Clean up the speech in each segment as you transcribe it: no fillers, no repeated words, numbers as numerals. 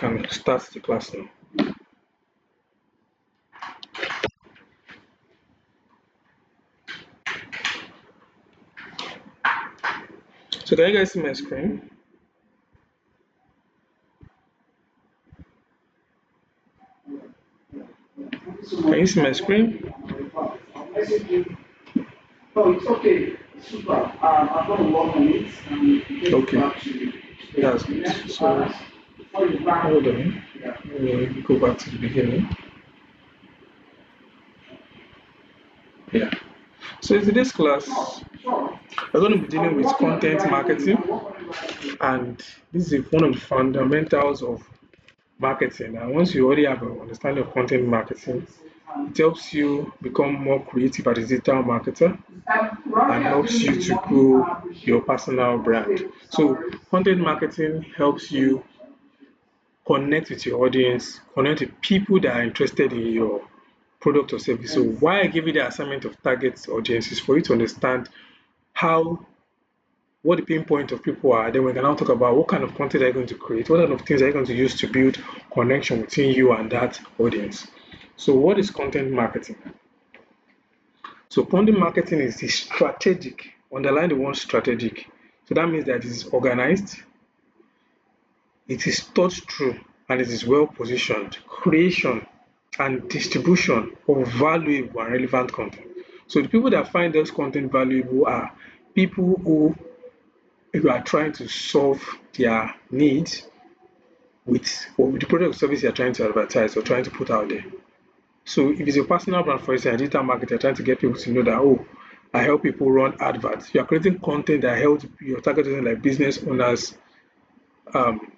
can start the class now. So can you guys see my screen? Can you see my screen? No, it's okay. Super. I'm going to work on it and get Okay, back to you. that's The good. next So class, before you back. hold on. Yeah. Let me go back to the beginning. Yeah. So in today's class, we're going to be dealing with content marketing, and this is one of the fundamentals of marketing. And once you already have an understanding of content marketing, it helps you become more creative as a digital marketer and helps you to grow your personal brand. So, content marketing helps you connect with your audience, connect with people that are interested in your product or service. So, why I give you the assignment of target audiences for you to understand how what the pain point of people are. Then we can now talk about what kind of content are you going to create, what kind of things are you going to use to build connection between you and that audience. So, what is content marketing? So, content marketing is the strategic, underline the word strategic. So, that means that it is organized, it is thought through, and it is well positioned. Creation and distribution of valuable and relevant content. So, the people that find this content valuable are people who you are trying to solve their needs with or with the product or service you're trying to advertise or trying to put out there. So if it's a personal brand, for instance, a digital marketer trying to get people to know that, oh, I help people run adverts. You are creating content that helps your target audience like business owners, um,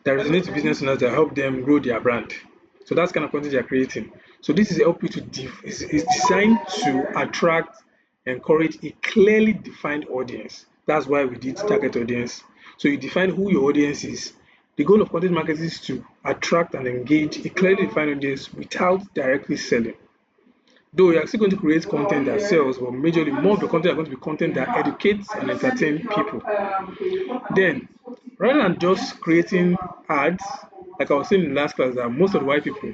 that resonate with business owners that help them grow their brand. So that's kind of content you're creating. So this is help you to is designed to attract, encourage a clearly defined audience. That's why we did target audience. So you define who your audience is. The goal of content marketing is to attract and engage a clearly defined audience without directly selling. Though you're still going to create content that sells, but majorly more of the content are going to be content that educates and entertain people. Then, rather than just creating ads, like I was saying in the last class, that most of the white people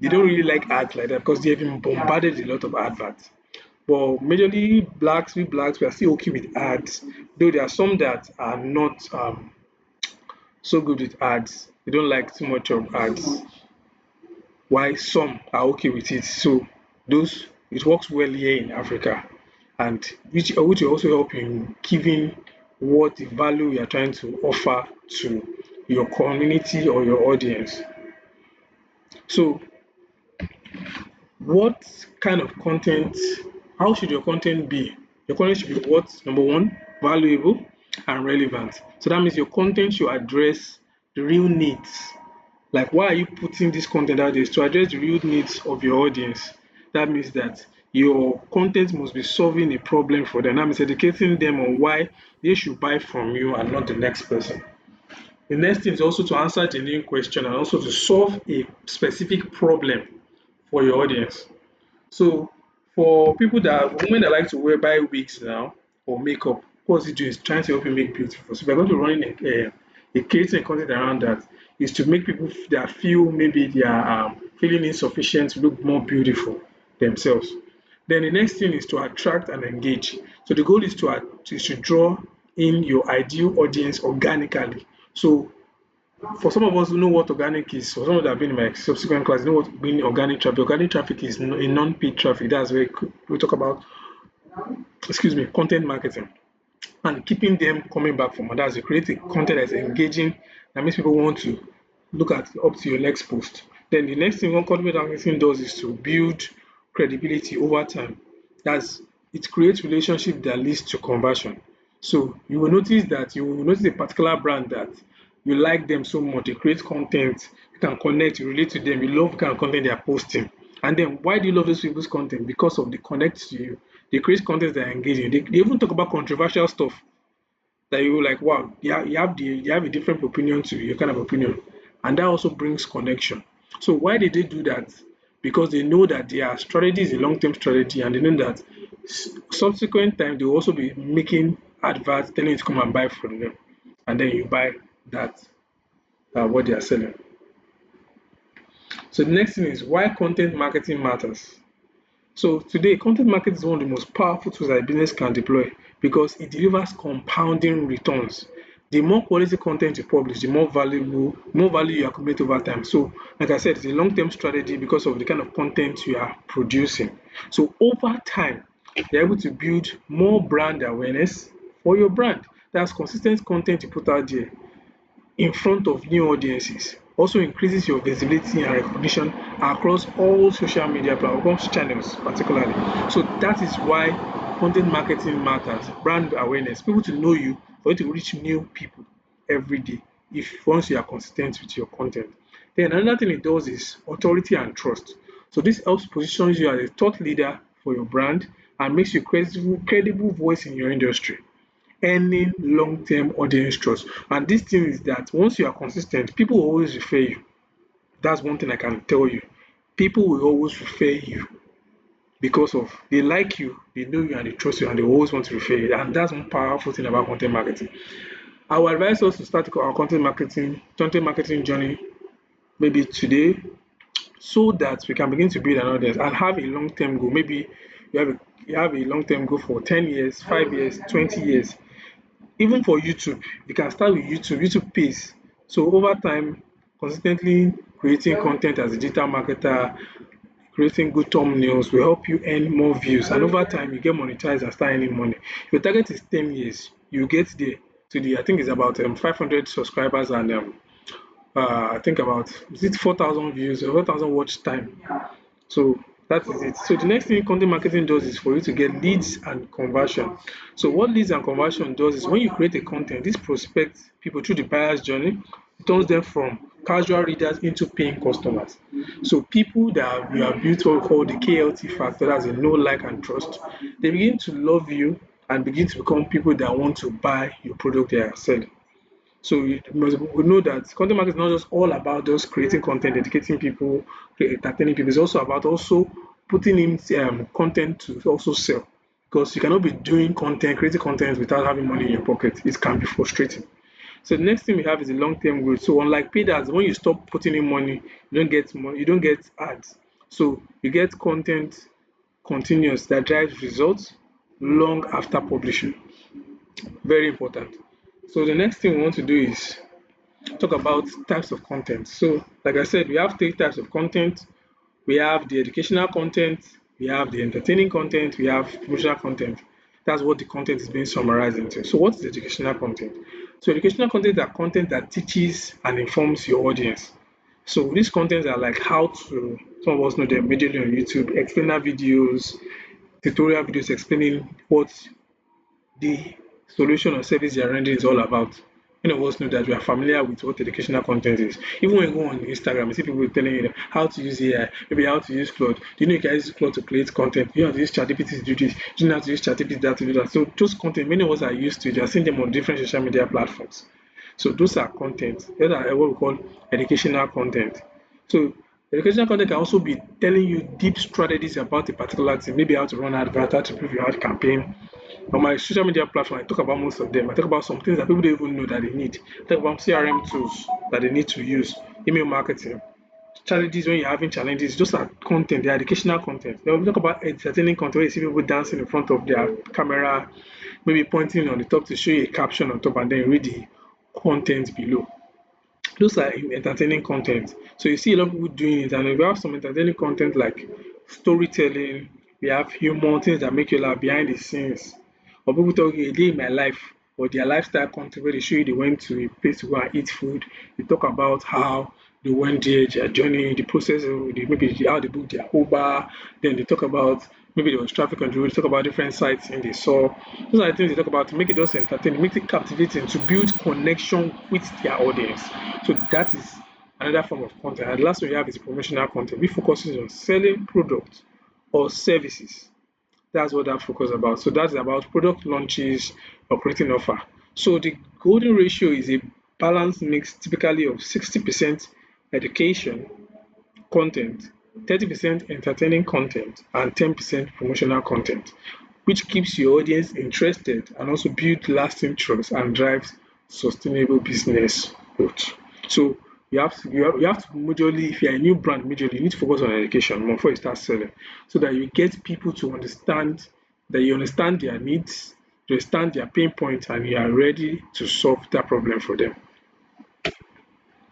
they don't really like ads like that because they've been bombarded with a lot of adverts. But majorly we blacks, we are still okay with ads, though there are some that are not so good with ads. They don't like too much of ads. Why some are okay with it. So those it works well here in Africa, and which will also help in giving what the value you are trying to offer to your community or your audience. So what kind of content, how should your content be? Your content should be what? Number one, valuable and relevant. So that means your content should address the real needs. Like, why are you putting this content out there? Is to address the real needs of your audience. That means that your content must be solving a problem for them. That means educating them on why they should buy from you and not the next person. The next thing is also to answer genuine question and also to solve a specific problem for your audience. So for people that women that like to buy wigs now or makeup, what it do is trying to help you make beautiful. So we're going to run a creating a content around that is to make people that feel maybe they are feeling insufficient to look more beautiful themselves. Then the next thing is to attract and engage. So the goal is to draw in your ideal audience organically. So for some of us who know what organic is, for some that have been in my subsequent class, know what being organic traffic. Organic traffic is a non-paid traffic. That's where we talk about, excuse me, content marketing and keeping them coming back from others. You create a content that's engaging that makes people want to look at up to your next post. Then the next thing one content marketing does is to build credibility over time. That's it creates relationship that leads to conversion. So you will notice a particular brand that you like them so much, they create content, you can connect, you relate to them, you love the kind of content they are posting. And then why do you love those people's content? Because of the connect to you. They create content that are engaging. They even talk about controversial stuff that you like, wow, yeah, you have a different opinion to your kind of opinion. And that also brings connection. So why did they do that? Because they know that their strategy is a long-term strategy and they know that subsequent time they will also be making adverts telling you to come and buy from them. And then you buy that. what they are selling. So the next thing is why content marketing matters. So today, content marketing is one of the most powerful tools that a business can deploy because it delivers compounding returns. The more quality content you publish, the more value you accumulate over time. So, like I said, it's a long-term strategy because of the kind of content you are producing. So over time, you're able to build more brand awareness for your brand. That's consistent content you put out there in front of new audiences also increases your visibility and recognition across all social media platforms channels particularly. So that is why content marketing matters. Brand awareness, people to know you, for you to reach new people every day if once you are consistent with your content. Then another thing it does is authority and trust. So this helps positions you as a thought leader for your brand and makes you credible voice in your industry, earning long-term audience trust. And this thing is that once you are consistent, people will always refer you. That's one thing I can tell you. People will always refer you because of they like you, they know you, and they trust you, and they always want to refer you. And that's one powerful thing about content marketing. I would advise us to start our content marketing journey maybe today, so that we can begin to build an audience and have a long-term goal. Maybe you have a long-term goal for 10 years, 5 years, 20 years. Even for YouTube, you can start with YouTube pays. So over time, consistently creating content as a digital marketer, creating good thumbnails will help you earn more views. And over time, you get monetized and start earning money. If your target is 10 years, you get there to I think it's about 500 subscribers and I think about, is it 4,000 views or 4,000 watch time. So that is it. So the next thing content marketing does is for you to get leads and conversion. So what leads and conversion does is when you create a content, this prospects people through the buyer's journey, it turns them from casual readers into paying customers. So people that we have built what we call the KLT factor, that's a know, like, and trust, they begin to love you and begin to become people that want to buy your product they are selling. So we know that content marketing is not just all about just creating content, educating people, entertaining people. It's also about also putting in content to also sell. Because you cannot be doing content, creating content without having money in your pocket. It can be frustrating. So the next thing we have is the long-term growth. So unlike paid ads, when you stop putting in money, you don't get money, you don't get ads. So you get content continuous that drives results long after publishing. Very important. So the next thing we want to do is talk about types of content. So, like I said, we have three types of content. We have the educational content, we have the entertaining content, we have promotional content. That's what the content is being summarized into. So, what is educational content? So, educational content are content that teaches and informs your audience. So, these contents are like how to, some of us know them majorly on YouTube, explainer videos, tutorial videos explaining what the solution or service you're rendering is all about. Many of us know that we are familiar with what educational content is. Even when you go on Instagram, you see people telling you how to use AI, maybe how to use Claude. Do you know you can use Claude to create content? You know how to use ChatGPT to do this. Do you know how to use ChatGPT to do that? So those content, many of us are used to it. You are seeing them on different social media platforms. So those are content. Those are what we call educational content. So educational content can also be telling you deep strategies about a particular thing, maybe how to run advert, how to prove your ad campaign. On my social media platform, I talk about most of them. I talk about some things that people don't even know that they need. I talk about CRM tools that they need to use, email marketing, challenges when you're having challenges. Those are content, they're educational content. Then we talk about entertaining content where you see people dancing in front of their camera, maybe pointing on the top to show you a caption on top and then read the content below. Those are entertaining content. So you see a lot of people doing it, and we have some entertaining content like storytelling, we have humor, things that make you laugh behind the scenes. Or people tell you a day in my life, or their lifestyle content where they show you they went to a place to go and eat food. They talk about how they went there, their journey, the process of maybe how they booked their Uber. Then they talk about maybe there was traffic on the road. They talk about different sites and they saw. Those are the things they talk about to make it just entertaining, make it captivating, to build connection with their audience. So that is another form of content. And the last one we have is promotional content. We focuses on selling products or services. That's what that focus about. So that's about product launches, operating offer. So the golden ratio is a balanced mix typically of 60% education content, 30% entertaining content, and 10% promotional content, which keeps your audience interested and also build lasting trust and drives sustainable business growth. So you have to majorly, if you're a new brand, majorly you need to focus on education more before you start selling, so that you get people to understand that you understand their needs, you understand their pain points, and you are ready to solve that problem for them.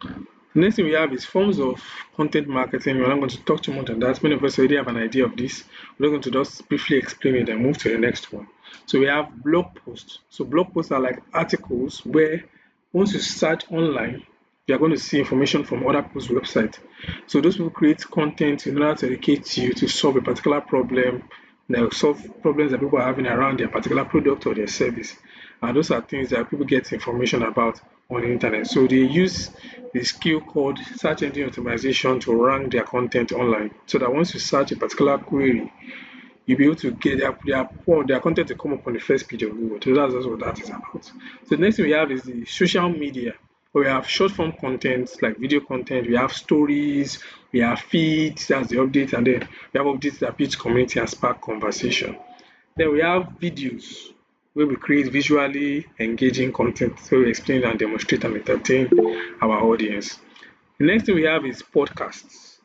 The next thing we have is forms of content marketing. We're not going to talk too much on that. Many of us already have an idea of this. We're going to just briefly explain it and move to the next one. So we have blog posts. So blog posts are like articles where once you search online, you're going to see information from other people's website. So those people create content in order to educate you to solve a particular problem, solve problems that people are having around their particular product or their service. And those are things that people get information about on the internet. So they use the skill called search engine optimization to rank their content online. So that once you search a particular query, you'll be able to get their content to come up on the first page of Google. So that's what that is about. So the next thing we have is the social media, where we have short form content like video content, we have stories, we have feeds, that's the update, and then we have updates that build community and spark conversation. Then we have videos where we create visually engaging content, so we explain and demonstrate and entertain our audience. The next thing we have is podcasts.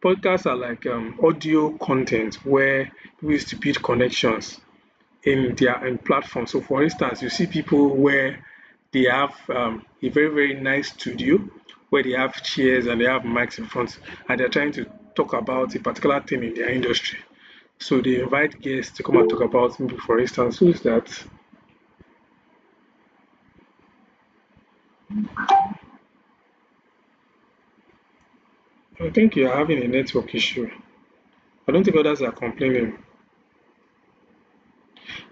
Podcasts are like audio content where people used to build connections in platforms. So, for instance, you see people where they have a very nice studio where they have chairs and they have mics in front, and they're trying to talk about a particular thing in their industry. So they invite guests to come and talk about, maybe for instance, who's that? I think you're having a network issue. I don't think others are complaining.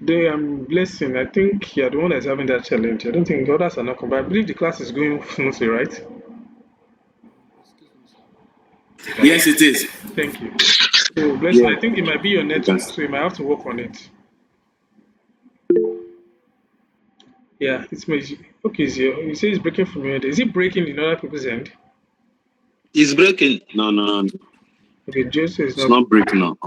They blessing. I think you're the one that's having that challenge. I don't think others are not complaining. I believe the class is going smoothly, right? Yes, it is. Thank you. So blessing, Yeah, I think it might be your you can. network, so you might have to work on it. Yeah, okay. You say it's breaking from your end. Is it breaking in other people's end? It's breaking. No, no, no. Okay, Joseph is It's not. not breaking now.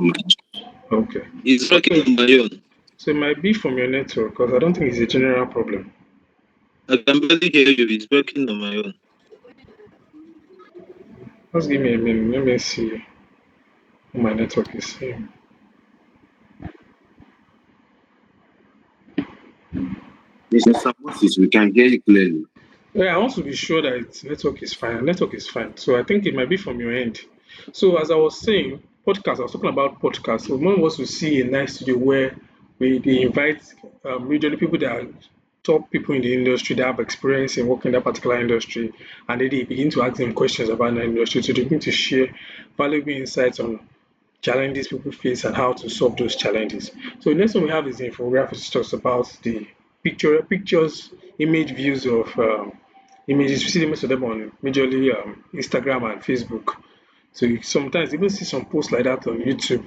Okay. It's breaking So, on my own. so it might be from your network because I don't think it's a general problem. I can barely hear you. It's breaking on my own. Just give me a minute. Let me see what my network is saying. Mr. Moses, we can hear you clearly. Yeah, I want to be sure that network is fine. Network is fine. So I think it might be from your end. So as I was saying, podcast. I was talking about podcast. So one wants to see a nice studio where they invite usually people that are top people in the industry that have experience in working in that particular industry, and then they begin to ask them questions about the industry. So they begin to share valuable insights on challenges people face and how to solve those challenges. So the next one we have is the infographics, which talks about the pictures, image views of images. We see most of them on majorly Instagram and Facebook. So you sometimes even see some posts like that on YouTube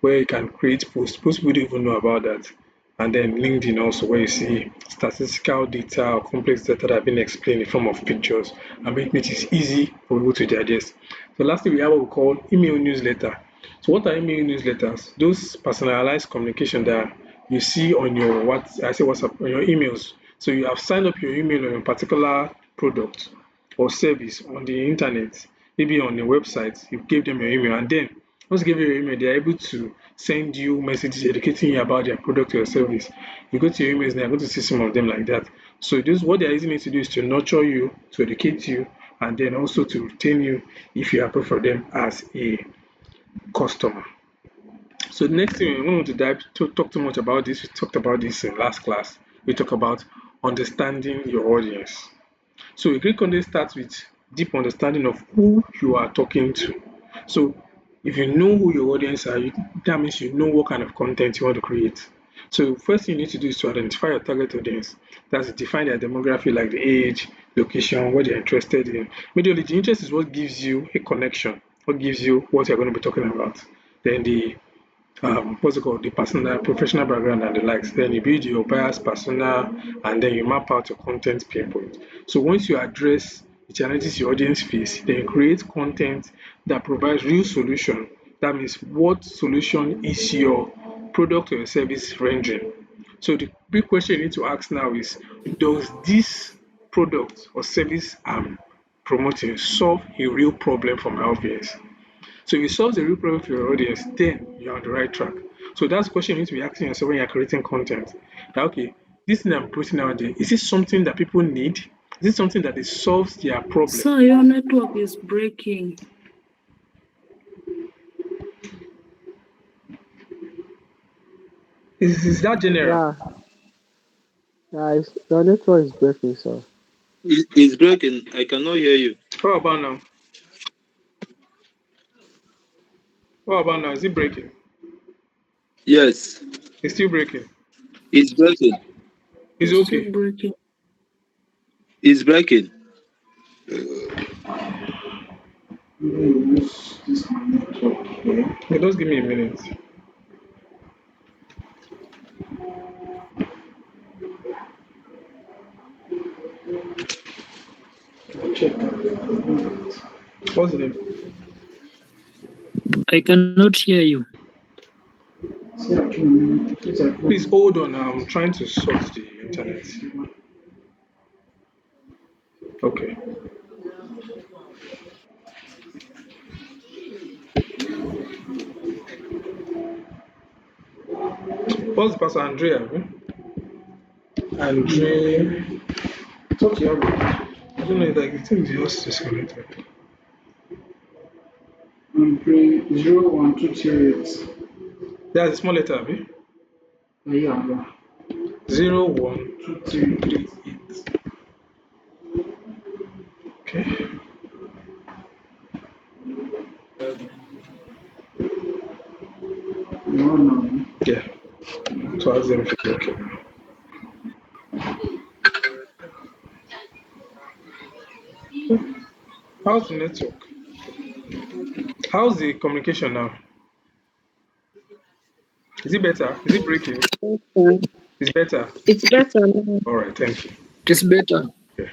where you can create posts. Most people don't even know about that. And then LinkedIn also, where you see statistical data or complex data that have been explained in form of pictures and make it easy for people to digest. So lastly, we have what we call email newsletter. So what are email newsletters? Those personalized communication that you see on your WhatsApp on your emails. So you have signed up your email on a particular product or service on the internet, maybe on a website, you give them your email, and then once you give you your email, they're able to send you messages educating you about their product or service. You go to your emails and you're going to see some of them like that. So this what they're using it to do is to nurture you, to educate you, and then also to retain you if you approve for them as a customer. So the next thing we want to dive to talk too much about this. We talked about this in last class. We talk about understanding your audience. So a great content starts with deep understanding of who you are talking to. So if you know who your audience are, that means you know what kind of content you want to create. So first thing you need to do is to identify your target audience. That's define their demography like the age, location, what they're interested in. Majorly the interest is what gives you a connection, what gives you what you're going to be talking about. Then the what's it called, the personal, professional background and the likes. Then you build your bias persona and then you map out your content pinpoint. So once you address the challenges your audience face, then you create content that provides real solution. That means what solution is your product or your service rendering? So the big question you need to ask now is, does this product or service promoting solve a real problem for my audience? So if it solves a real problem for your audience, then you're on the right track. So that's the question you need to be asking yourself when you're creating content. That, okay, this thing I'm putting out there, is it something that people need? Is it something that it solves their problem? So your network is breaking. Is that general? Yeah, your network is breaking, sir. It's breaking. I cannot hear you. What about now? What about now? Is it breaking? Yes, It's still breaking. it's breaking. It's It's still okay. breaking. It's breaking. Okay, just give me a minute. Check. What's the name? I cannot hear you. Please hold on. I'm trying to sort the internet. Okay. What's the pastor Andrea? Andre. It's okay. I don't know. Like the thing is just disconnected. And pray 01238. That's a small letter, abi? Yeah. 01238. Okay. No. Yeah. So ask them if it's okay. How's the network? How's the communication now? Is it better? Is it breaking? It's better. It's better now. All right. Thank you. It's better. Yeah.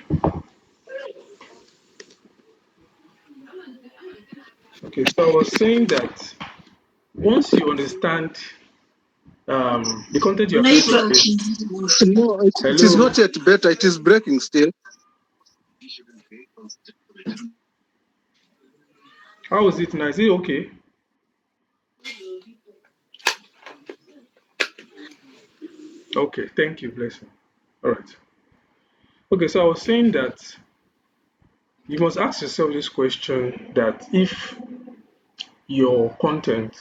Okay. So I was saying that once you understand the content you're trying to create. No, it is Hello. not yet better. It is breaking still. How is it now? Is it okay? Okay. Thank you. Blessing. All right. Okay. So I was saying that you must ask yourself this question: that if your content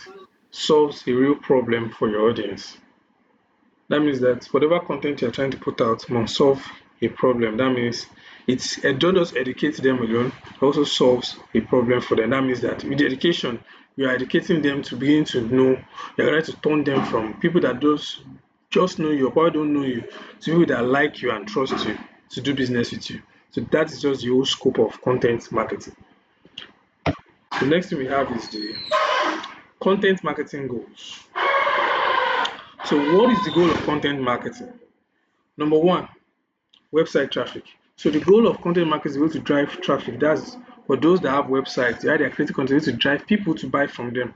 solves a real problem for your audience, that means that whatever content you're trying to put out must solve a problem. That means it don't just educate them alone, it also solves a problem for them. That means that with the education, you are educating them to begin to know, you're trying to turn them from people that just know you or probably don't know you to people that like you and trust you to do business with you. So that is just the whole scope of content marketing. The next thing we have is the content marketing goals. So what is the goal of content marketing? Number one, website traffic. So the goal of content marketing is to drive traffic. That's for those that have websites, they are creating content to drive people to buy from them.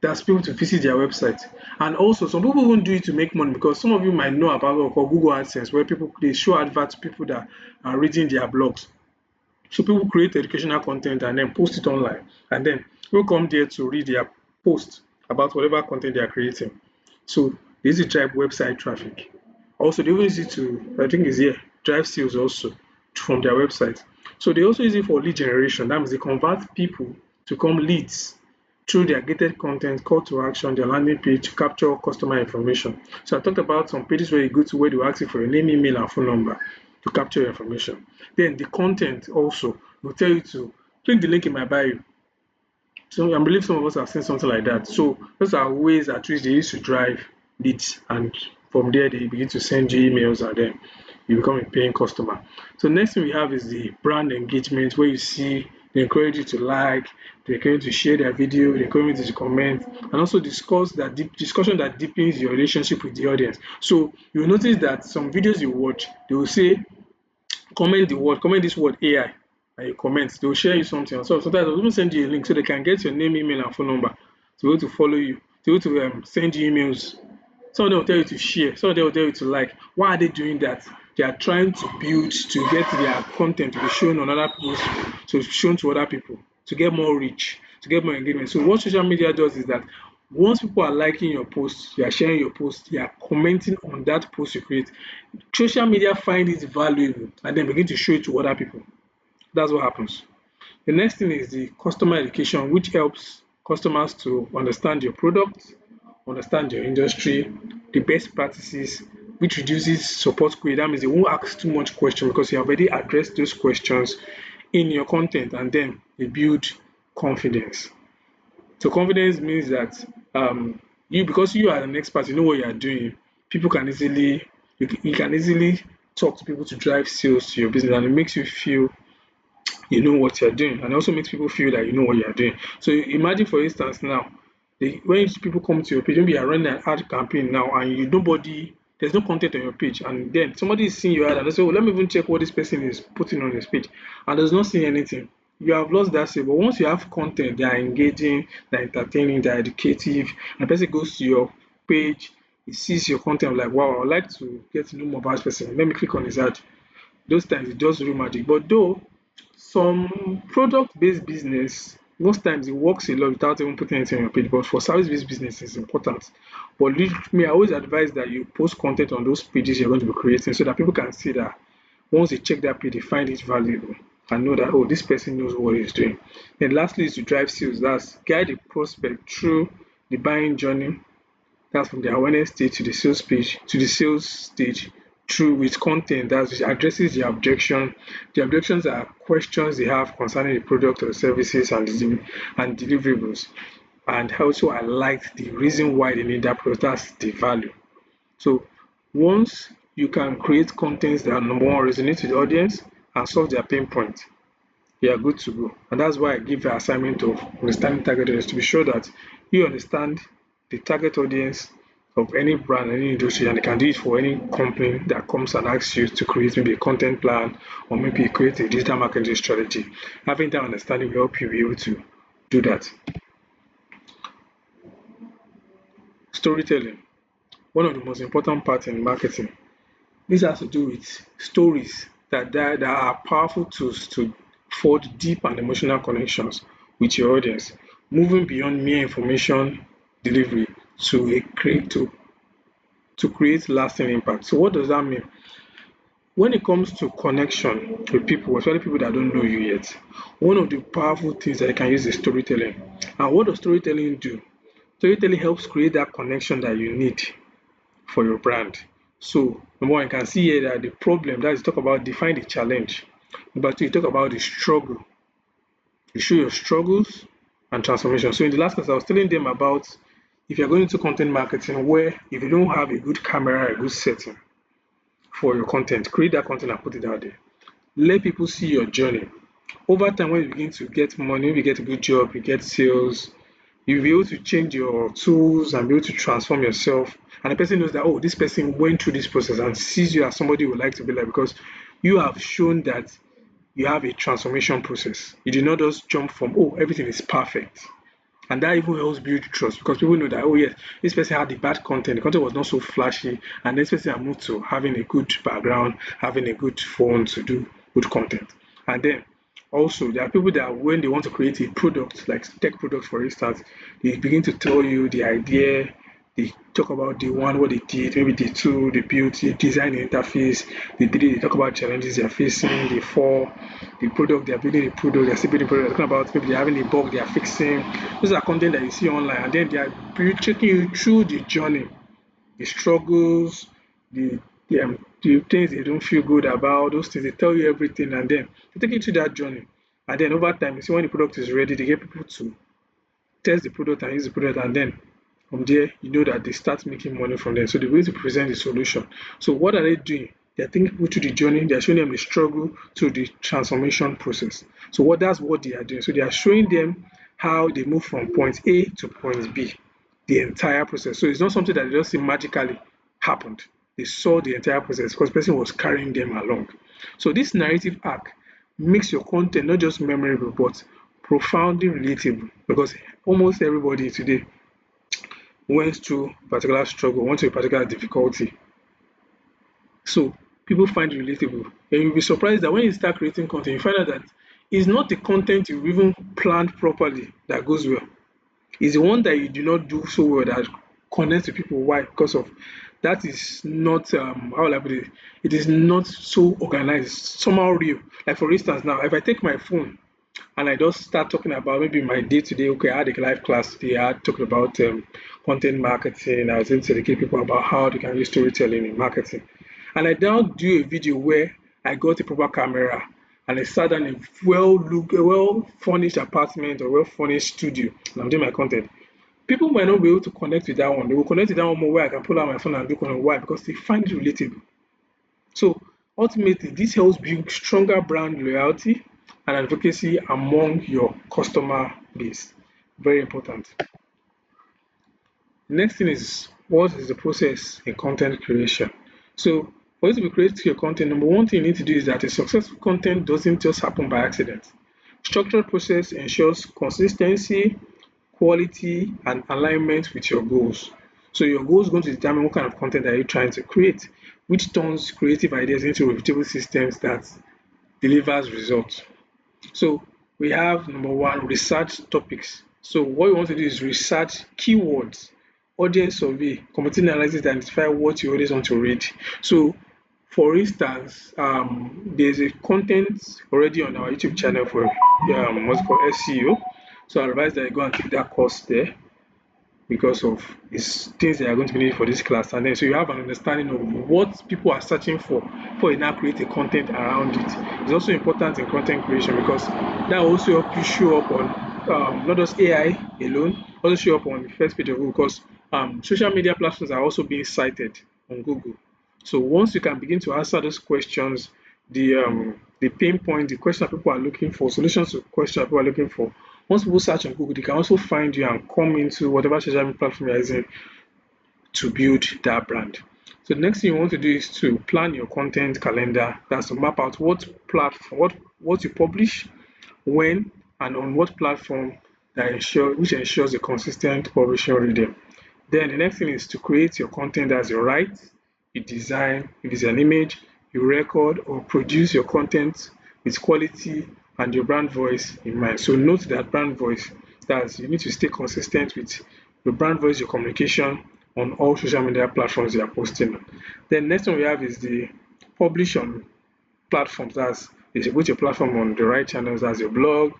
That's people to visit their website. And also some people won't do it to make money because some of you might know about what we call Google AdSense, where people they show adverts to people that are reading their blogs. So people create educational content and then post it online. And then people come there to read their post about whatever content they are creating. So they use to drive website traffic. Also, they use it to, I think is here, drive sales also from their website. So they also use it for lead generation. That means they convert people to come leads through their gated content, call to action, their landing page to capture customer information. So I talked about some pages where you go to where they will ask you for your name, email, and phone number to capture your information. Then the content also will tell you to click the link in my bio. So I believe some of us have seen something like that. So those are ways at which they used to drive leads, and from there they begin to send you emails, and then you become a paying customer. So next thing we have is the brand engagement, where you see they encourage you to like, they encourage you to share their video, they encourage you to comment, and also discussion that deepens your relationship with the audience. So you'll notice that some videos you watch, they will say comment this word AI, and you comment, they will share you something. So sometimes they'll even send you a link so they can get your name, email, and phone number to be able to follow you, to be able to send you emails. Some of them will tell you to share, some of them will tell you to like. Why are they doing that? they are trying to build to get their content to be shown on other people's to shown to other people to get more reach, to get more engagement. So what social media does is that once people are liking your post, they are sharing your post, they are commenting on that post you create, social media find it valuable and then begin to show it to other people. That's what happens. The next thing is the customer education, which helps customers to understand your product, understand your industry, the best practices, which reduces support query. That means they won't ask too much question because you have already addressed those questions in your content, and then they build confidence. So confidence means that you, because you are an expert, you know what you are doing. People can easily you can easily talk to people to drive sales to your business, and it makes you feel you know what you're doing, and also makes people feel that you know what you're doing. So imagine, for instance, now when people come to your page, maybe you're running an ad campaign now, and you nobody there's no content on your page, and then somebody is seeing your ad and they say, "Oh, let me even check what this person is putting on his page," and does not see anything. You have lost that sale. But once you have content, they are engaging, they're entertaining, they're educative, and the person goes to your page, he sees your content, like, wow, I'd like to get to know more about this person. Let me click on his ad. Those times it does real magic. But though some product-based business, most times it works a lot without even putting anything on your page. But for service-based business, it's important. But me, I always advise that you post content on those pages you're going to be creating so that people can see that once they check that page, they find it valuable and know that, oh, this person knows what he's doing. Then lastly is to drive sales. That's guide the prospect through the buying journey, that's from the awareness stage to the sales page to the sales stage through with content that addresses the objection. The objections are questions they have concerning the product or services and deliverables. And also I like the reason why they need that product. That's the value. So once you can create contents that number one resonate with the audience and solve their pain point, you are good to go. And that's why I give the assignment of understanding target audience, to be sure that you understand the target audience of any brand, any industry, and you can do it for any company that comes and asks you to create maybe a content plan or maybe create a digital marketing strategy. Having that understanding will help you be able to do that. Storytelling, one of the most important parts in marketing. This has to do with stories that are powerful tools to forge deep and emotional connections with your audience, moving beyond mere information delivery to create lasting impact. So what does that mean? When it comes to connection with people, especially people that don't know you yet, one of the powerful things that you can use is storytelling. And what does storytelling do? Storytelling helps create that connection that you need for your brand. So number one, you can see here that the problem that is talk about define the challenge. Number two, you talk about the struggle. You show your struggles and transformation. So in the last class, I was telling them about if you're going into content marketing where if you don't have a good camera, a good setting for your content, create that content and put it out there. Let people see your journey. Over time, when you begin to get money, you get a good job, you get sales, you'll be able to change your tools and be able to transform yourself. And the person knows that, oh, this person went through this process and sees you as somebody who would like to be like because you have shown that you have a transformation process. You did not just jump from, oh, everything is perfect. And that even helps build trust because people know that, oh, yes, this person had the bad content. The content was not so flashy. And this person moved to having a good background, having a good phone to do good content. And then also, there are people that when they want to create a product, like tech product, for instance, they begin to tell you the idea, they talk about the one, what they did, maybe the two, they built, they design the interface, they talk about challenges they're facing, they fall, the product, they're building a product, they're still building a product, they're talking about maybe they're having a bug, they're fixing. Those are content that you see online, and then they are taking you through the journey, the struggles, the the things they don't feel good about, those things they tell you everything, and then they take you through that journey. And then over time, you see when the product is ready, they get people to test the product and use the product, and then from there, you know that they start making money from there. So they're going to present the solution. So what are they doing? They're taking people through the journey. They're showing them the struggle through the transformation process. So that's what they are doing. So they are showing them how they move from point A to point B, the entire process. So it's not something that just magically happened. They saw the entire process because the person was carrying them along. So this narrative arc makes your content not just memorable but profoundly relatable because almost everybody today went through a particular struggle, went through a particular difficulty. So people find it relatable. And you'll be surprised that when you start creating content, you find out that it's not the content you even planned properly that goes well. It's the one that you do not do so well that connects to people. Why? Because of that is not how will I put it? It is not so organized, somehow real. Like for instance, now if I take my phone and I just start talking about maybe my day to day. Okay, I had a live class today. I had talking about content marketing. I was going to educate people about how they can use storytelling in marketing. And I now do a video where I got a proper camera and I sat down in a well furnished apartment or well furnished studio and I'm doing my content. People might not be able to connect with that one. They will connect with that one more where I can pull out my phone and do content. Why? Because they find it relatable. So ultimately, this helps build stronger brand loyalty and advocacy among your customer base. Very important. Next thing is what is the process in content creation? So for you to be creating your content, number one thing you need to do is that a successful content doesn't just happen by accident. Structured process ensures consistency, quality, and alignment with your goals. So your goals are going to determine what kind of content are you trying to create, which turns creative ideas into repeatable systems that delivers results. So we have number one, research topics. So what we want to do is research keywords, audience survey, competitive analysis to identify what you always want to read. So for instance, there's a content already on our YouTube channel for what's called SEO. So I advise that you go and take that course there because of these things that are going to be needed for this class. And then so you have an understanding of what people are searching for before you now create a content around it. It's also important in content creation because that will also help you show up on not just AI alone, also show up on the first page of Google because social media platforms are also being cited on Google. So once you can begin to answer those questions, the pain point, the question that people are looking for, solutions to questions that people are looking for. Once people search on Google, they can also find you and come into whatever social media platform you're using to build that brand. So the next thing you want to do is to plan your content calendar. That's to map out what platform, what you publish, when, and on what platform which ensures a consistent publishing rhythm. Then the next thing is to create your content as you write, you design, if it's an image, you record or produce your content with quality and your brand voice in mind. So note that brand voice, that's you need to stay consistent with your brand voice, your communication on all social media platforms you are posting on. Then next one we have is the publish on platforms. That's is put your platform on the right channels as your blog,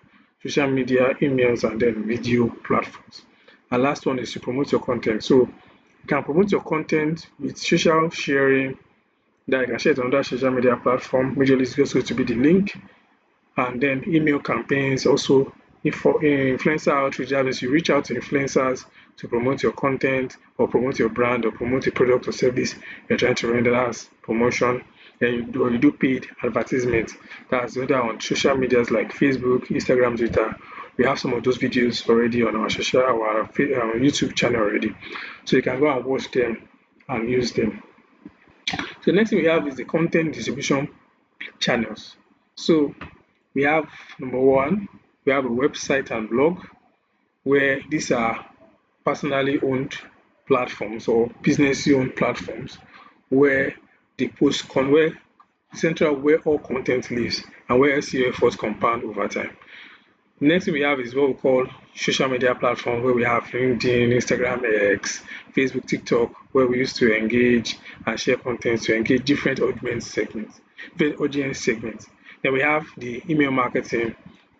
social media, emails, and then video platforms. And last one is to promote your content. So you can promote your content with social sharing that you can share it on that social media platform. Majorly is just going to be the link and then email campaigns also for influencer outreach. That means you reach out to influencers to promote your content or promote your brand or promote a product or service you're trying to render as promotion. Then you do paid advertisement. That's the other on social medias like Facebook, Instagram, Twitter. We have some of those videos already on our YouTube channel already, so you can go and watch them and use them. So the next thing we have is the content distribution channels. So we have number one, we have a website and blog where these are personally owned platforms or business owned platforms where they post where central where all content lives and where SEO efforts compound over time. Next thing we have is what we call social media platform where we have LinkedIn, Instagram, X, Facebook, TikTok, where we used to engage and share content to engage different audience segments. Then we have the email marketing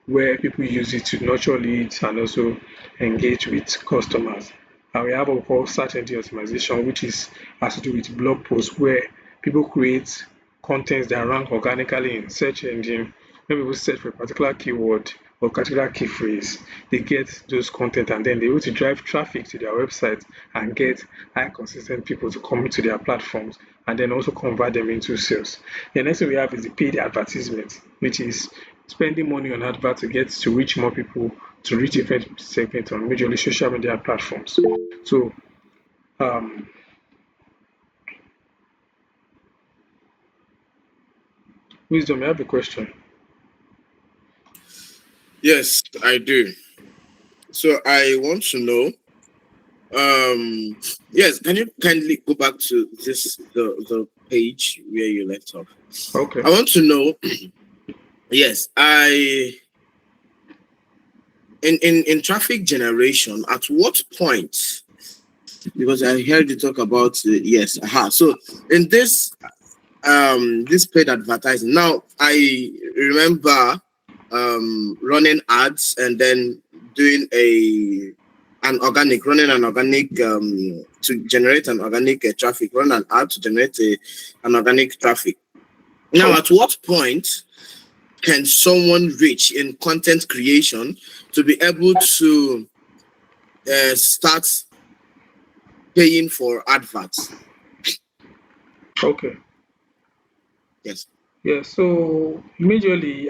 where people use it to nurture leads and also engage with customers. And we have what we call search engine optimization, which is has to do with blog posts where people create contents that rank organically in search engine. When people search for a particular keyword or particular key phrase, they get those content and then they're able to drive traffic to their website and get high consistent people to come to their platforms and then also convert them into sales. The next thing we have is the paid advertisement, which is spending money on advert to reach more people, to reach different segments on majorly social media platforms. So um, Wisdom, I have a question. Yes, I do. So I want to know. Yes, can you kindly go back to the page where you left off. Okay. I want to know. Yes, in traffic generation, at what point? Because I heard you talk about yes. So in this paid advertising. Now I remember running ads and then doing running an organic to generate an organic traffic, run an ad to generate an organic traffic. Now, at what point can someone reach in content creation to be able to start paying for adverts? Okay. Yes. Yeah. So majorly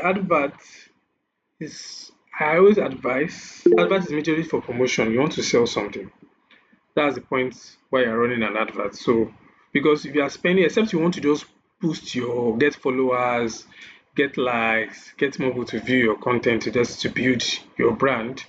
I always advise advert is majorly for promotion. You want to sell something. That's the point why you're running an advert. So because if you are spending, except you want to just boost your get followers, get likes, get more people to view your content, just to build your brand,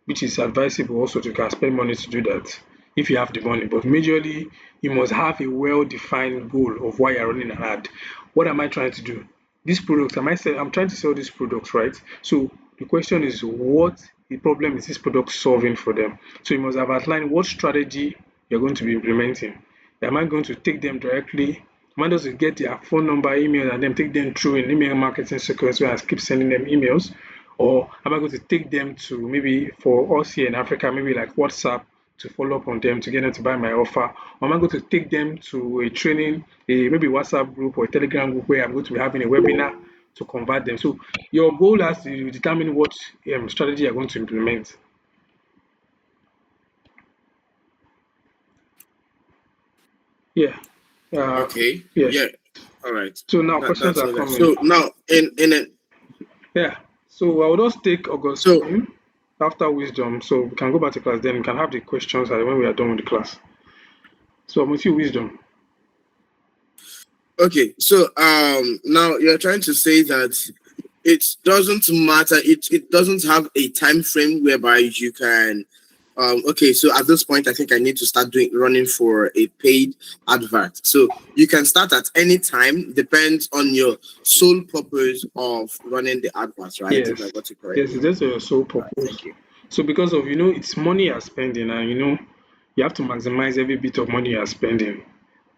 which is advisable also to can spend money to do that if you have the money. But majorly, you must have a well-defined goal of why you're running an ad. What am I trying to do? This product, I'm trying to sell this product, right? So the question is, what the problem is this product solving for them? So you must have outlined what strategy you're going to be implementing. Am I going to take them directly? Am I just to get their phone number, email, and then take them through an email marketing sequence where I keep sending them emails? Or am I going to take them to maybe for us here in Africa, maybe like WhatsApp to follow up on them to get them to buy my offer? Or am I going to take them to a training, a maybe WhatsApp group or a Telegram group where I'm going to be having a webinar to convert them? So your goal has to determine what strategy you're going to implement. Yeah. Okay. Yes. Yeah. All right. So now questions That's are all that. coming. So now in a Yeah. So I will just take so Augustine after wisdom. So we can go back to class. Then we can have the questions when we are done with the class. So I'm with you, wisdom. okay. So now you're trying to say that it doesn't matter. It doesn't have a time frame whereby you can. Okay, so at this point, I think I need to start running for a paid advert. So you can start at any time, depends on your sole purpose of running the adverts, right? If I Yes. got it Yes, correctly. that's your sole All right, purpose. thank you. So because of it's money you're spending, and you have to maximize every bit of money you're spending.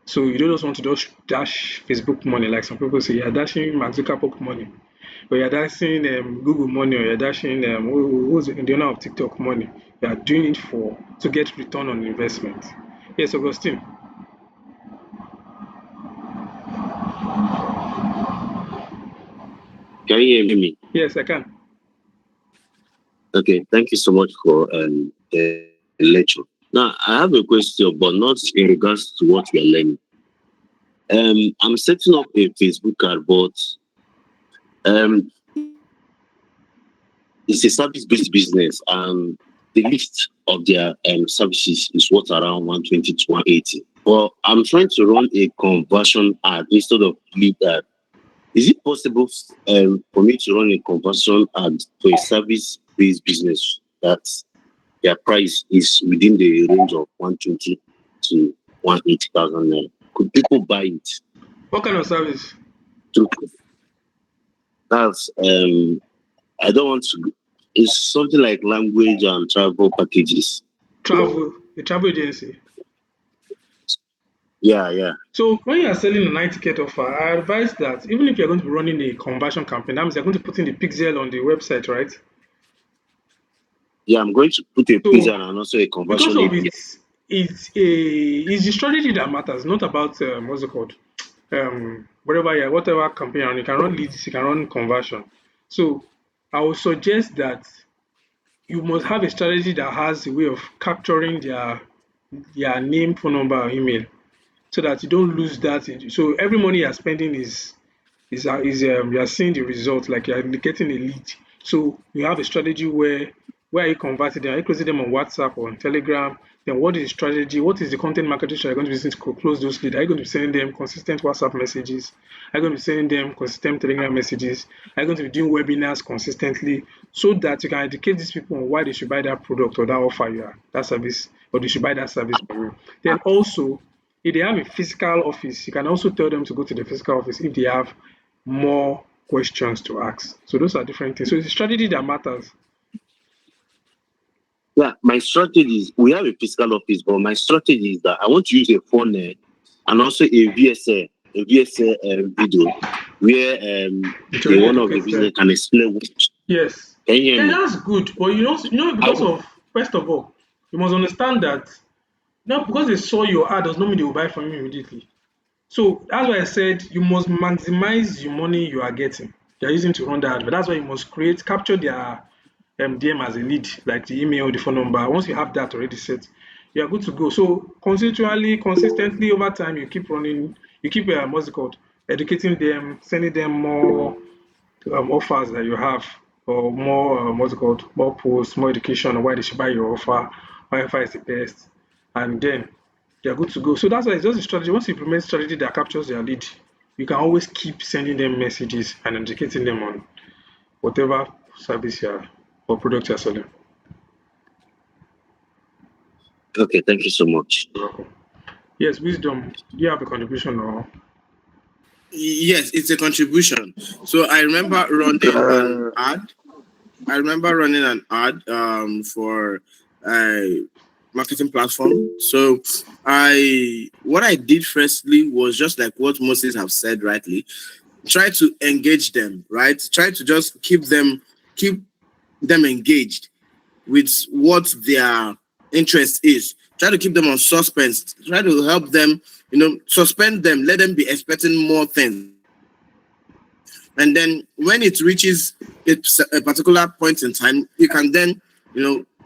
So you don't just want to just dash Facebook money like some people say you're dashing Mark Zuckerberg money, or you're dashing Google money, or you're dashing who's the owner of TikTok money. You are doing it for to get return on investment. Yes, Augustine. Can you hear me? Yes, I can. Okay, thank you so much for the lecture. Now, I have a question, but not in regards to what we are learning. I'm setting up a Facebook card, but um, it's a service-based business, and the list of their services is what around 120 to 180. But I'm trying to run a conversion ad instead of lead ad. Is it possible for me to run a conversion ad for a service-based business that their price is within the range of 120 to 180,000 naira? Could people buy it? What kind of service? Through that's I don't want to. It's something like language and travel packages. Travel, a travel agency. Yeah. So when you are selling a night ticket offer, I advise that even if you're going to be running a conversion campaign, that means you're going to put in the pixel on the website, right? Yeah, I'm going to put a So pizza and also a because conversion of API. it's the strategy that matters, not about what's it called, whatever campaign you're running. You can run leads, you can run conversion. So I would suggest that you must have a strategy that has a way of capturing their name, phone number, or email, so that you don't lose that. So every money you're spending is you are seeing the result, like you're getting a lead. So you have a strategy where are you converting them? Are you closing them on WhatsApp or on Telegram? Then what is the strategy? What is the content marketing strategy you're going to be using to close those leads? Are you going to be sending them consistent WhatsApp messages? Are you going to be sending them consistent Telegram messages? Are you going to be doing webinars consistently so that you can educate these people on why they should buy that product or that offer you are, that service, or they should buy that service from you? Then also if they have a physical office, you can also tell them to go to the physical office if they have more questions to ask. So those are different things. So it's a strategy that matters. Yeah, my strategy is we have a physical office, but my strategy is that I want to use a phone and also a VSA video where It's the already one of the business educated. can explain what. Yes. Can you hear Yeah, me? that's good. But because How? of first of all, you must understand that not because they saw your ad does not mean they will buy from you immediately. So that's why I said you must maximize the money you are getting. You're using to run that, but that's why you must capture their DM as a lead, like the email, the phone number. Once you have that already set, you are good to go. So consistently over time, you keep running, you keep what's it called, educating them, sending them more offers that you have, or more what's it called, more posts, more education on why they should buy your offer, why offer is the best, and then they're good to go. So that's why it's just a strategy. Once you implement strategy that captures their lead, you can always keep sending them messages and educating them on whatever service you're or product you're selling. Okay, thank you so much. You're welcome. Yes, wisdom. Do you have a contribution or? Yes, it's a contribution. So I remember running an ad. I remember running an ad for a marketing platform. So what I did firstly was just like what Moses have said rightly. Try to engage them, right? Try to just keep them engaged with what their interest is. Try to keep them on suspense. Try to help them, suspend them, let them be expecting more things. And then when it reaches a particular point in time, you can then,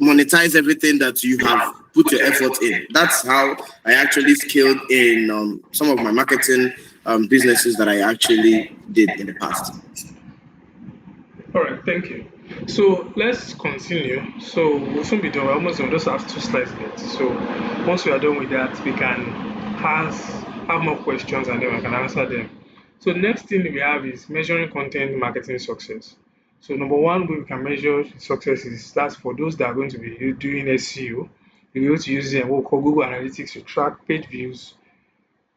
monetize everything that you have put your effort in. That's how I actually scaled in some of my marketing businesses that I actually did in the past. All right, thank you. So let's continue. So we'll soon be done. We're almost done. We just have 2 slides left. So once we are done with that, we can have more questions and then we can answer them. So the next thing we have is measuring content marketing success. So number one way we can measure success is that's for those that are going to be doing SEO. You're going to use what we call Google Analytics to track page views,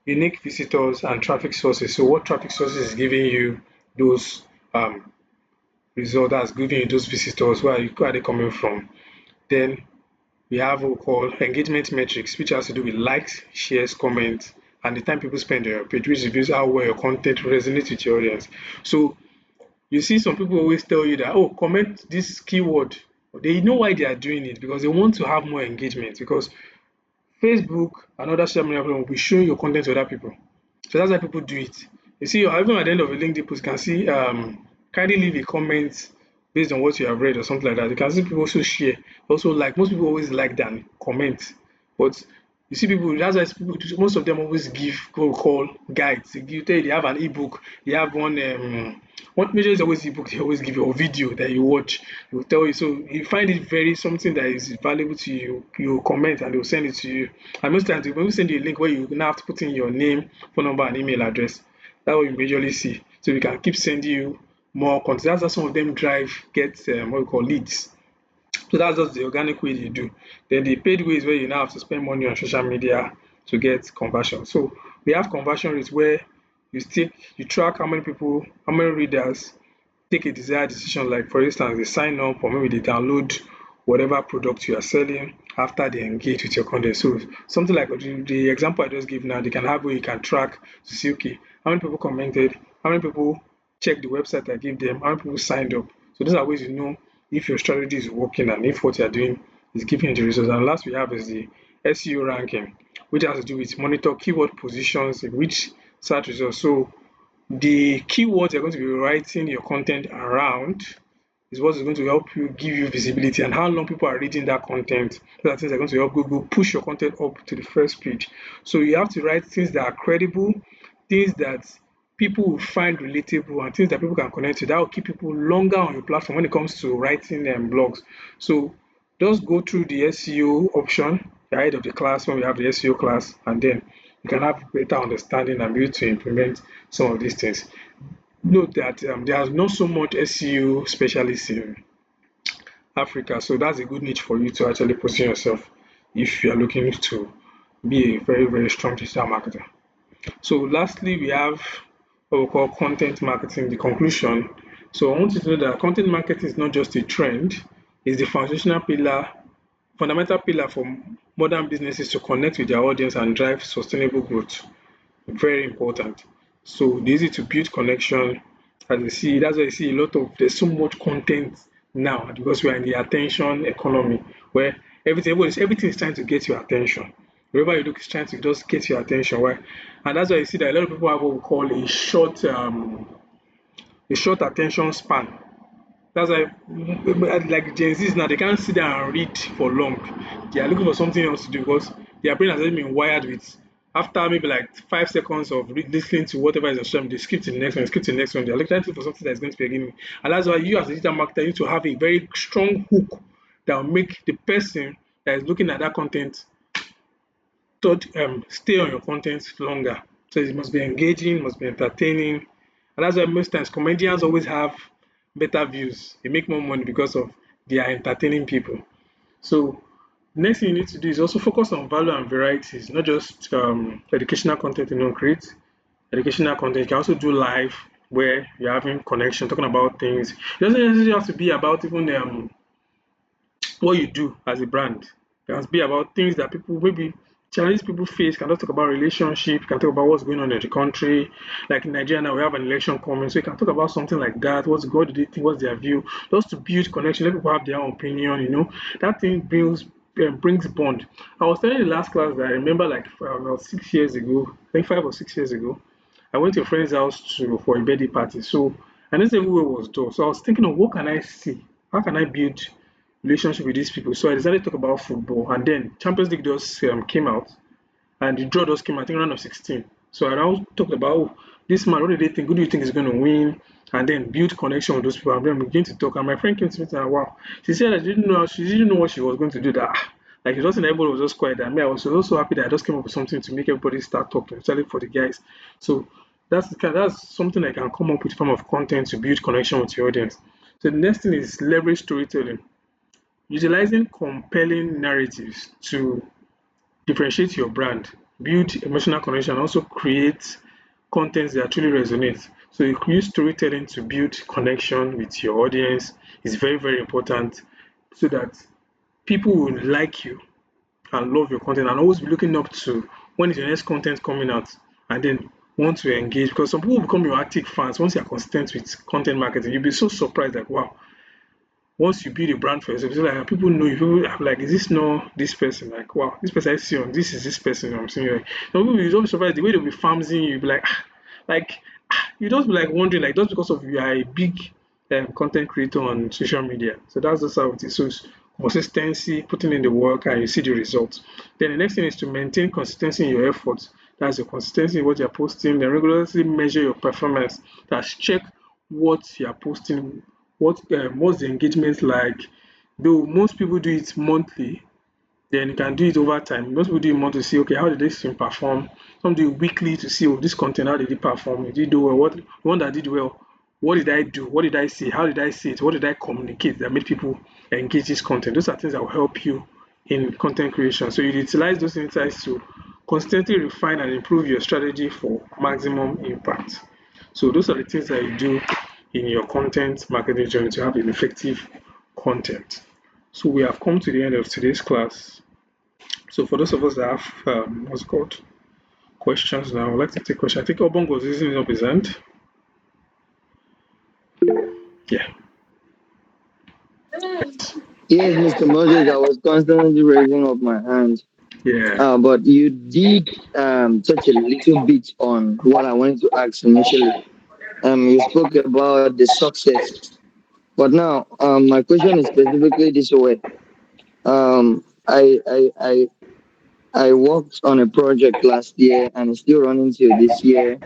unique visitors, and traffic sources. So what traffic sources is giving you those result that's giving you those visitors, where are they coming from? Then we have what we call engagement metrics, which has to do with likes, shares, comments, and the time people spend on your page, which reveals how well your content resonates with your audience. So you see some people always tell you that, oh, comment this keyword. They know why they are doing it because they want to have more engagement, because Facebook and other social media platforms will be showing your content to other people. So that's why people do it. You see, even at the end of a LinkedIn post, you can see kindly leave a comment based on what you have read or something like that. You can see people also share, also like. Most people always like than comment, but you see people. That's why people, most of them always give what we call guides. They give tell you they have an ebook. They have one major is always ebook. They always give you a video that you watch. They will tell you. So you find it very something that is valuable to you. You comment and they will send it to you. And most times they will send you a link where you now have to put in your name, phone number, and email address. That's what you majorly see. So we can keep sending you more content. That's how some of them get what we call leads. So that's just the organic way you do. Then the paid way is where you now have to spend money on social media to get conversion. So we have conversion rates where you track how many people, how many readers take a desired decision. Like for instance, they sign up or maybe they download whatever product you are selling after they engage with your content. So something like the example I just gave now, they can have where you can track to see, okay, how many people commented, how many people checked the website I gave them, how many people signed up. So those are ways you know if your strategy is working and if what you're doing is giving you the results. And last we have is the SEO ranking, which has to do with monitor keyword positions in which search results. So the keywords you're going to be writing your content around is what is going to help you give you visibility and how long people are reading that content. Those are things that are going to help Google push your content up to the first page. So you have to write things that are credible, things that people will find relatable, and things that people can connect to. That will keep people longer on your platform when it comes to writing blogs. So just go through the SEO option ahead of the class when we have the SEO class, and then you can have better understanding and be able to implement some of these things. Note that there are not so much SEO specialists in Africa, so that's a good niche for you to actually position yourself if you are looking to be a very, very strong digital marketer. So lastly, we have what we call content marketing, the conclusion. So I want you to know that content marketing is not just a trend, it's the fundamental pillar for modern businesses to connect with their audience and drive sustainable growth. Very important. So the easy to build connection, as you see, that's why you see a lot of there's so much content now because we are in the attention economy where everything is trying to get your attention. Wherever you look, it's trying to just get your attention. Why? And that's why you see that a lot of people have what we call a short attention span. That's why, like Gen Zs now, they can't sit down and read for long. They are looking for something else to do because their brain has already been wired with. After maybe like 5 seconds of listening to whatever is on stream, they skip to the next one, skip to the next one. They're looking for something that's going to be giving. And that's why you, as a digital marketer, need to have a very strong hook that will make the person that is looking at that content stay on your content longer. So it must be engaging, must be entertaining. And that's why most times comedians always have better views. They make more money because of they are entertaining people. So next thing you need to do is also focus on value and varieties, not just educational content. Create educational content. You can also do live where you're having connection, talking about things. It doesn't necessarily have to be about even what you do as a brand. It can be about things that people maybe challenges people face. Can talk about relationship. Can talk about what's going on in the country. Like in Nigeria now, we have an election coming, so you can talk about something like that. What do they think? What's their view? Just to build connection. Let people have their own opinion. That thing brings bond. I was telling the last class that I remember like about 6 years ago, I think 5 or 6 years ago, I went to a friend's house for a birthday party. So and this everywhere was dull. So I was thinking of what can I see? How can I build relationship with these people? So I decided to talk about football. And then Champions League just came out, and the draw just came, I think, round of 16. So I now talked about this man, what do they think? Who do you think is going to win? And then build connection with those people. And then we begin to talk. And my friend came to me and said, wow. She said she didn't know what she was going to do. That like it wasn't everybody was just quiet. And me, I was also happy that I just came up with something to make everybody start talking, especially for the guys. So that's something I can come up with form of content to build connection with your audience. So the next thing is leverage storytelling. Utilizing compelling narratives to differentiate your brand, build emotional connection, and also create contents that truly resonate. So you use storytelling to build connection with your audience. It's very, very important so that people will like you and love your content and always be looking up to when is your next content coming out and then want to engage because some people become your active fans once you're consistent with content marketing. You'll be so surprised like wow, once you build a brand for yourself, it's like people know you. People are like, is this not this person? Like, wow, this person I see on this is this person I'm seeing. Like, some people you don't be surprised the way they'll be farming you. Be like, like you just be like wondering, like just because of you are a big content creator on social media. So that's just how it is. So it's consistency, putting in the work, and you see the results. Then the next thing is to maintain consistency in your efforts. That's your consistency in what you're posting. Then regularly measure your performance. That's check what you're posting, what's the engagement like. Though most people do it monthly, then you can do it over time. Most people do it monthly to see, okay, how did this thing perform? Some do it weekly to see, oh, this content, how did it perform? Did it do well? What the one that did well? What did I do? What did I say? How did I say it? What did I communicate that made people engage this content? Those are things that will help you in content creation. So you utilize those insights to constantly refine and improve your strategy for maximum impact. So those are the things that you do in your content marketing journey to have an effective content. So we have come to the end of today's class. So for those of us that have what's it called questions now, I'd like to take questions. I think Obong was using up his hand. Yeah. Yes, Mr. Moses, I was constantly raising up my hand. Yeah. But you did touch a little bit on what I wanted to ask initially. You spoke about the success, but now my question is specifically this way. I worked on a project last year and it's still running till this year.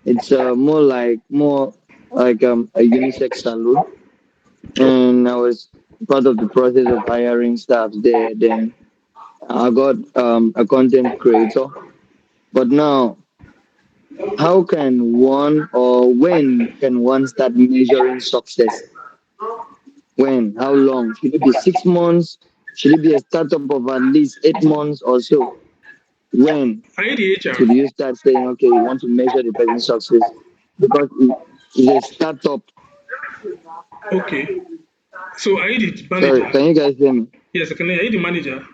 It's more like a unisex salon, and I was part of the process of hiring staff there. Then I got a content creator. But now, how can one or when can one start measuring success? When? How long? Should it be 6 months? Should it be a startup of at least 8 months or so? When Are you the HR? should you start saying, okay, you want to measure the person's success? Because it's a startup. Okay. So are you the Sorry, manager? can you guys hear me? Yes, I can. Are you the manager?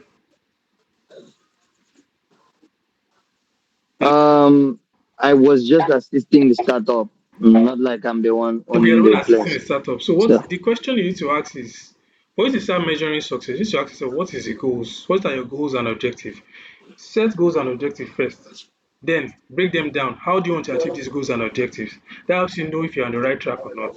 Hello? I was just assisting the startup, not like I'm the one Okay, you're owning the one the assisting place. a startup. So So, what the question you need to ask is, what is the start measuring success? You need to ask yourself, what is the goals? What are your goals and objectives? Set goals and objectives first. Then break them down. How do you want to achieve these goals and objectives? That helps you know if you're on the right track or not.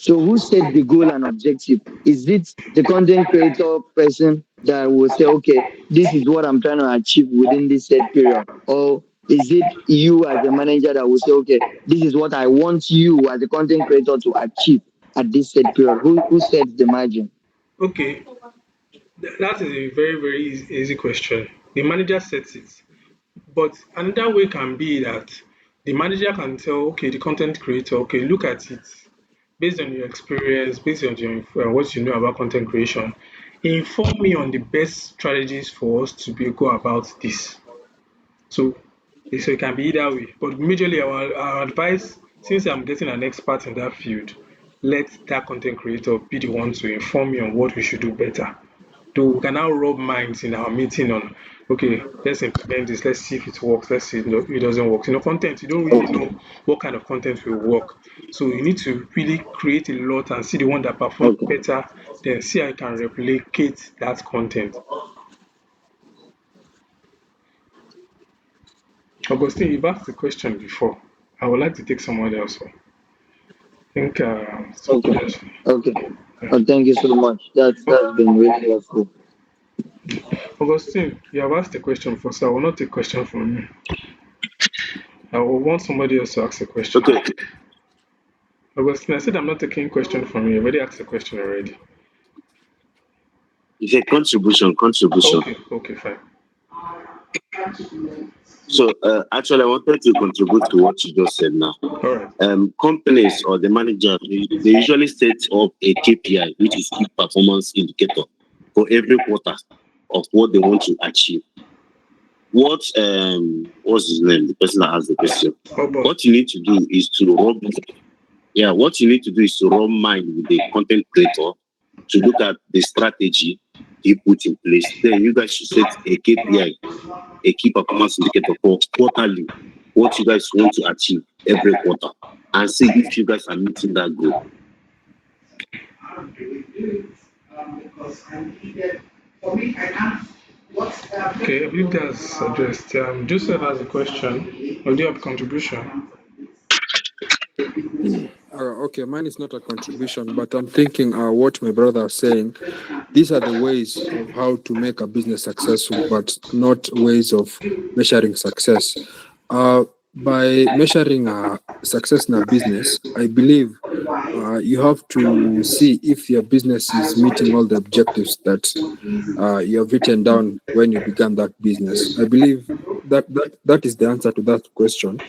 so who set the goal and objective? Is it the content creator person that will say, okay, this is what I'm trying to achieve within this set period? Or is it you as a manager that will say, okay, this is what I want you as a content creator to achieve at this set period? Who sets the margin? Okay, that is a very, very easy question. The manager sets it. But another way can be that the manager can tell, okay, the content creator, okay, look at it based on your experience, based on your what you know about content creation. Inform me on the best strategies for us to be go about this. So, so it can be either way. But majorly, our advice, since I'm getting an expert in that field, let that content creator be the one to inform me on what we should do better. So we can now rub minds in our meeting on, okay, let's implement this, let's see if it works, let's see if it doesn't work. You know, content, you don't really know what kind of content will work. So you need to really create a lot and see the one that performs Okay. better, then see how you can replicate that content. Augustine, you've asked the question before. I would like to take someone else. I think Okay. somebody else. Okay. Yeah. Oh, thank you so much. That's been really helpful. Augustine, you have asked a question before, so I will not take question from you. I will want somebody else to ask a question. Okay, Augustine, I said I'm not taking question from you. You already asked a question already. it's a contribution. Okay, fine. So actually, I wanted to contribute to what you just said now. All right. Companies or the manager, they usually set up a KPI, which is key performance indicator, for every quarter of what they want to achieve. What's his name? The person that asked the question. Oh, boy. What you need to do is to rub, yeah. What you need to do is to rub mind with the content creator to look at the strategy he put in place. Then you guys should set a KPI, a key performance indicator for quarterly, what you guys want to achieve every quarter, and see if you guys are meeting that goal. Okay, I believe that's addressed. Joseph has a question. Or do you have a contribution? Okay, mine is not a contribution, but I'm thinking what my brother is saying. These are the ways of how to make a business successful, but not ways of measuring success. By measuring success in a business, I believe you have to see if your business is meeting all the objectives that you have written down when you began that business. I believe that is the answer to that question.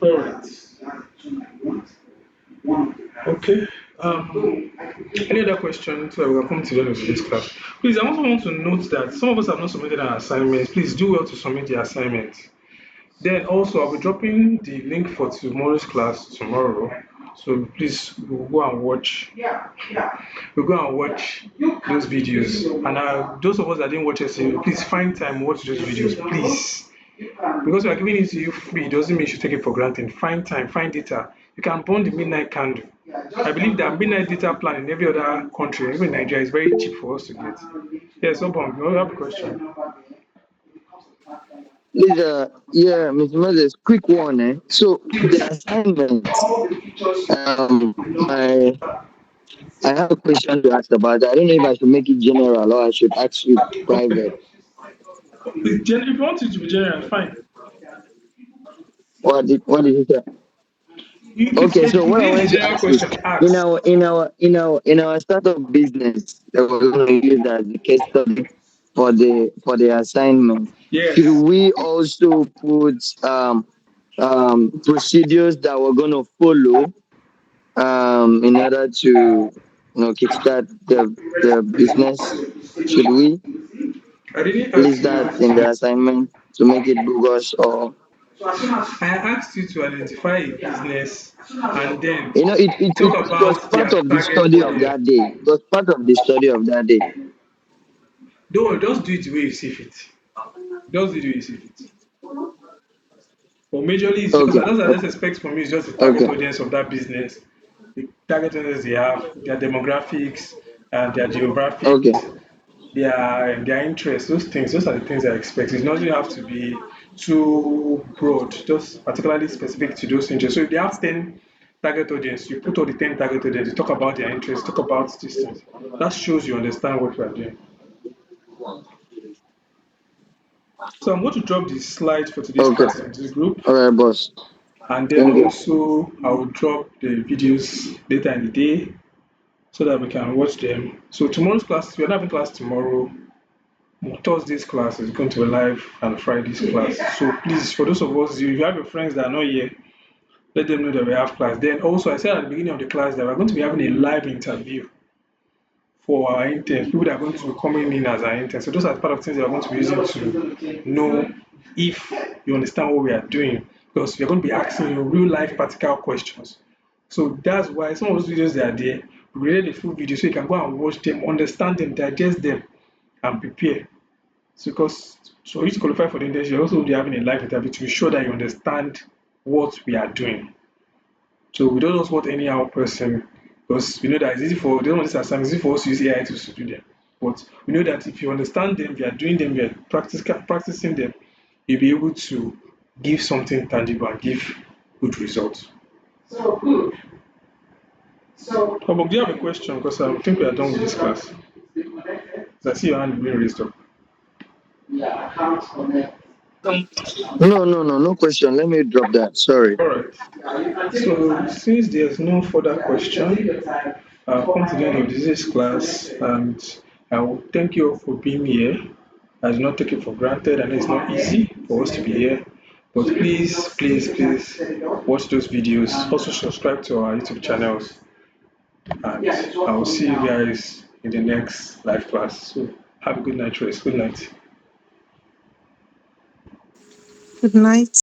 All right. Okay. Any other questions? So we're coming to the end of this class. Please, I also want to note that some of us have not submitted an assignment. Please do well to submit the assignment. Then also, I'll be dropping the link for tomorrow's class tomorrow. So please, we'll go and watch those videos. And those of us that didn't watch it, please find time watch those videos, please. Because we are giving it to you free doesn't mean you should take it for granted. Find time, find data. You can burn the midnight candle. I believe that midnight data plan in every other country, even Nigeria, is very cheap for us to get. Yes, Obon, you have a question? Please, yeah, Mr. Moses, quick one, eh? So the assignment, I have a question to ask about. I don't know if I should make it general or I should ask you Okay. private. If you want it to be general, fine. What did you say? Okay, so If what I it is wanted a to general ask is, question, ask. in our startup business that we're going to use as the case study for the assignment, should Yes. we also put procedures that we're going to follow in order to kickstart the business? Should we I didn't ask list you. that in the assignment to make it bogus, or I asked you to identify a business and then talk it was about part their of the target study of audience. that day. It was part of the study of that day. Don't worry, just do it the way you see fit. Just do it the way you see fit. But majorly, it's because Okay, I okay, just expect from you is just the target okay, audience of that business, the target audience they have, their demographics, and their okay, geographics, their interests. Those things, those are the things I expect. It doesn't have to be too broad, just particularly specific to those interests. So if they have 10 target audience, you put all the 10 target audience, you talk about their interests, talk about these things. That shows you understand what we are doing. So I'm going to drop the slide for today's okay. class into the group. All right, boss. And then Thank you. also I will drop the videos later in the day so that we can watch them. So tomorrow's class, we're not having class tomorrow. Thursday's class is going to be live and Friday's class. So please, for those of us, if you have your friends that are not here, let them know that we have class. Then also I said at the beginning of the class that we're going to be having a live interview for our interns, people that are going to be coming in as our interns. So those are part of things that we're going to be using to know if you understand what we are doing, because we're going to be asking you real life practical questions. So that's why some of those videos that are there, we created a full video so you can go and watch them, understand them, digest them, and prepare. So because so you to qualify for the internship, you also be having a live interview to ensure that you understand what we are doing. So we don't just want any our person, because we know that it's easy for they don't want this assignment, it's easy for us to use AI tools to do them. But we know that if you understand them, you are doing them, you are practicing them, you'll be able to give something tangible and give good results. Oh, but do you have a question? Because I think we are done with this class. I see your hand being raised up. No question. Let me drop that. Sorry. All right. So since there's no further question, I've come to the end of this class, and I will thank you all for being here. I do not take it for granted, and it's not easy for us to be here. But please watch those videos. Also subscribe to our YouTube channels, and I will see you guys in the next live class. So have a good night rest. Good night. Good night.